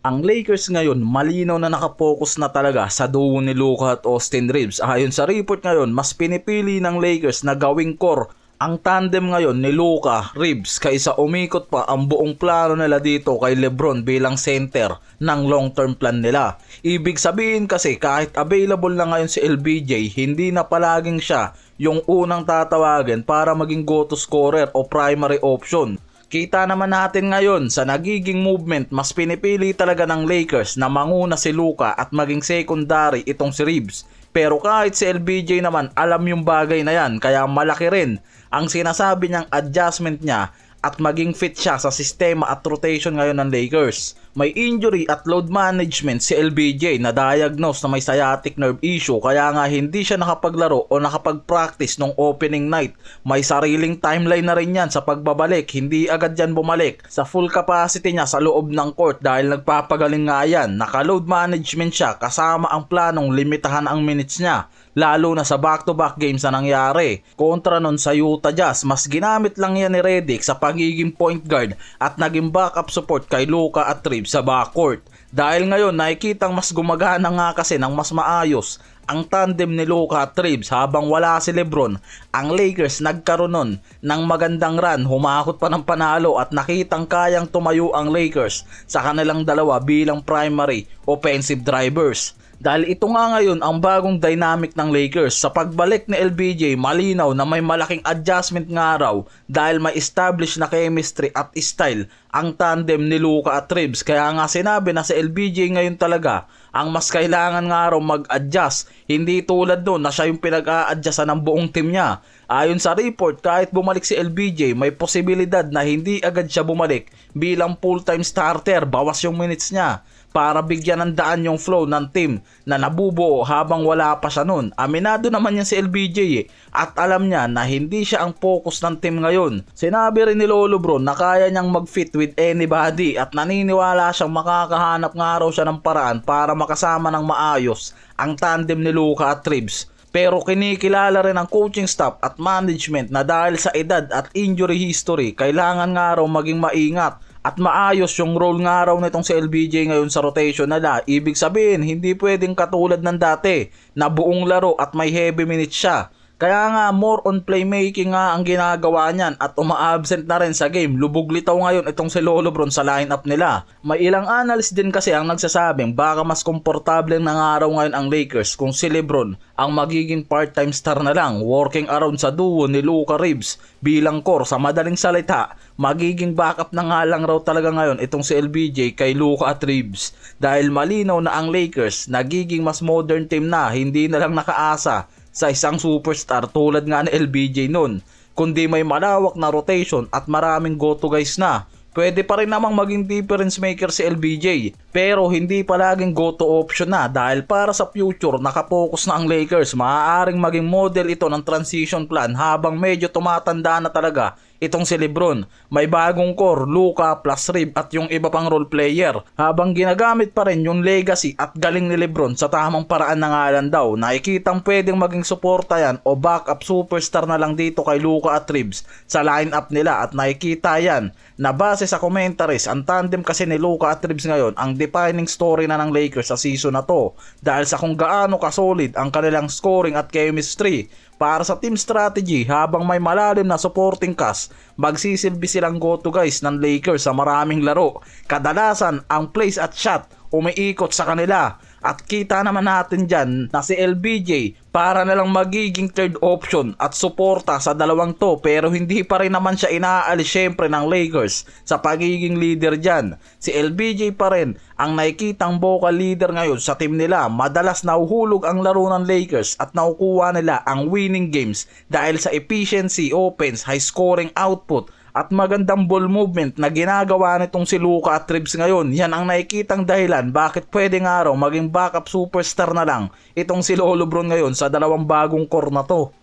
Ang Lakers ngayon malinaw na nakapokus na talaga sa duo ni Luka at Austin Reeves. Ayon sa report ngayon, mas pinipili ng Lakers na gawing core ang tandem ngayon ni Luka Reeves kaysa umikot pa ang buong plano nila dito kay LeBron bilang center ng long-term plan nila. Ibig sabihin kasi kahit available na ngayon si LBJ, hindi na palaging siya yung unang tatawagin para maging go-to scorer o primary option. Kita naman natin ngayon sa nagiging movement, mas pinipili talaga ng Lakers na manguna si Luka at maging secondary itong si Reeves. Pero kahit si LBJ naman alam yung bagay na yan, kaya malaki rin ang sinasabi niyang adjustment niya at maging fit siya sa sistema at rotation ngayon ng Lakers. May injury at load management si LBJ na diagnose na may sciatic nerve issue, kaya nga hindi siya nakapaglaro o nakapag-practice nung opening night. May sariling timeline na rin yan sa pagbabalik, hindi agad yan bumalik sa full capacity niya sa loob ng court dahil nagpapagaling nga yan. Naka-load management siya kasama ang planong limitahan ang minutes niya, lalo na sa back-to-back games na nangyari. Kontra nun sa Utah Jazz, mas ginamit lang yan ni Redick sa pagiging point guard at naging backup support kay Luka at Reeves sa backcourt. Dahil ngayon nakikitang mas gumagana nga kasi ng mas maayos ang tandem ni Luka at Reeves habang wala si LeBron. Ang Lakers nagkaroon nun ng magandang run, humakot pa ng panalo at nakitang kayang tumayo ang Lakers sa kanilang dalawa bilang primary offensive drivers. Dahil ito nga ngayon ang bagong dynamic ng Lakers. Sa pagbalik ni LBJ, malinaw na may malaking adjustment nga raw dahil may established na chemistry at style ang tandem ni Luka at Reeves. Kaya nga sinabi na si LBJ ngayon talaga ang mas kailangan nga raw mag-adjust. Hindi tulad doon na siya yung pinag-a-adjustan ng buong team niya. Ayon sa report, kahit bumalik si LBJ, may posibilidad na hindi agad siya bumalik bilang full-time starter. Bawas yung minutes niya para bigyan ng daan yung flow ng team na nabubuo habang wala pa siya nun. Aminado naman yan si LBJ at alam niya na hindi siya ang focus ng team ngayon. Sinabi rin ni Lolo Bron na kaya niyang mag-fit with anybody at naniniwala siyang makakahanap nga raw siya ng paraan para makasama ng maayos ang tandem ni Luka at Reeves. Pero kinikilala rin ng coaching staff at management na dahil sa edad at injury history, kailangan nga raw maging maingat at maayos yung role nga raw nitong si LBJ ngayon sa rotation nila. Ibig sabihin, hindi pwedeng katulad ng dati na buong laro at may heavy minutes siya. Kaya nga more on playmaking nga ang ginagawa niyan at uma-absent na rin sa game. Lubog litaw ngayon itong si Lolo Bron sa lineup nila. May ilang analyst din kasi ang nagsasabing baka mas komportable na nga raw ngayon ang Lakers kung si LeBron ang magiging part-time star na lang, working around sa duo ni Luka Reeves bilang core. Sa madaling salita, magiging backup na nga lang raw talaga ngayon itong si LBJ kay Luka at Reeves. Dahil malinaw na ang Lakers nagiging mas modern team na, hindi na lang nakaasa sa isang superstar tulad nga ni LBJ nun, kundi may malawak na rotation at maraming go-to guys na. Pwede pa rin namang maging difference maker si LBJ, pero hindi palaging go-to option na dahil para sa future nakapokus na ang Lakers. Maaaring maging model ito ng transition plan habang medyo tumatanda na talaga itong si LeBron. May bagong core, Luka plus Reeves at yung iba pang role player, habang ginagamit pa rin yung legacy at galing ni LeBron sa tamang paraan na nga lang daw. Nakikitang pwedeng maging suporta yan o backup superstar na lang dito kay Luka at Reeves sa lineup nila, at nakikita yan na base sa commentaries, ang tandem kasi ni Luka at Reeves ngayon ang defining story na ng Lakers sa season na to dahil sa kung gaano kasolid ang kanilang scoring at chemistry. Para sa team strategy, habang may malalim na supporting cast, magsisilbi silang go-to guys ng Lakers sa maraming laro. Kadalasan, ang plays at shot umiikot sa kanila. At kita naman natin dyan na si LBJ para na lang magiging third option at suporta sa dalawang to, pero hindi pa rin naman siya inaalis syempre ng Lakers sa pagiging leader dyan. Si LBJ pa rin ang nakikitang vocal leader ngayon sa team nila. Madalas nahuhulog ang laro ng Lakers at nakukuha nila ang winning games dahil sa efficiency, offense, high scoring output at magandang ball movement na ginagawa nitong si Luka at Reeves ngayon. Yan ang nakikitang dahilan bakit pwede nga raw maging backup superstar na lang itong si Lolo Bron ngayon sa dalawang bagong core na to.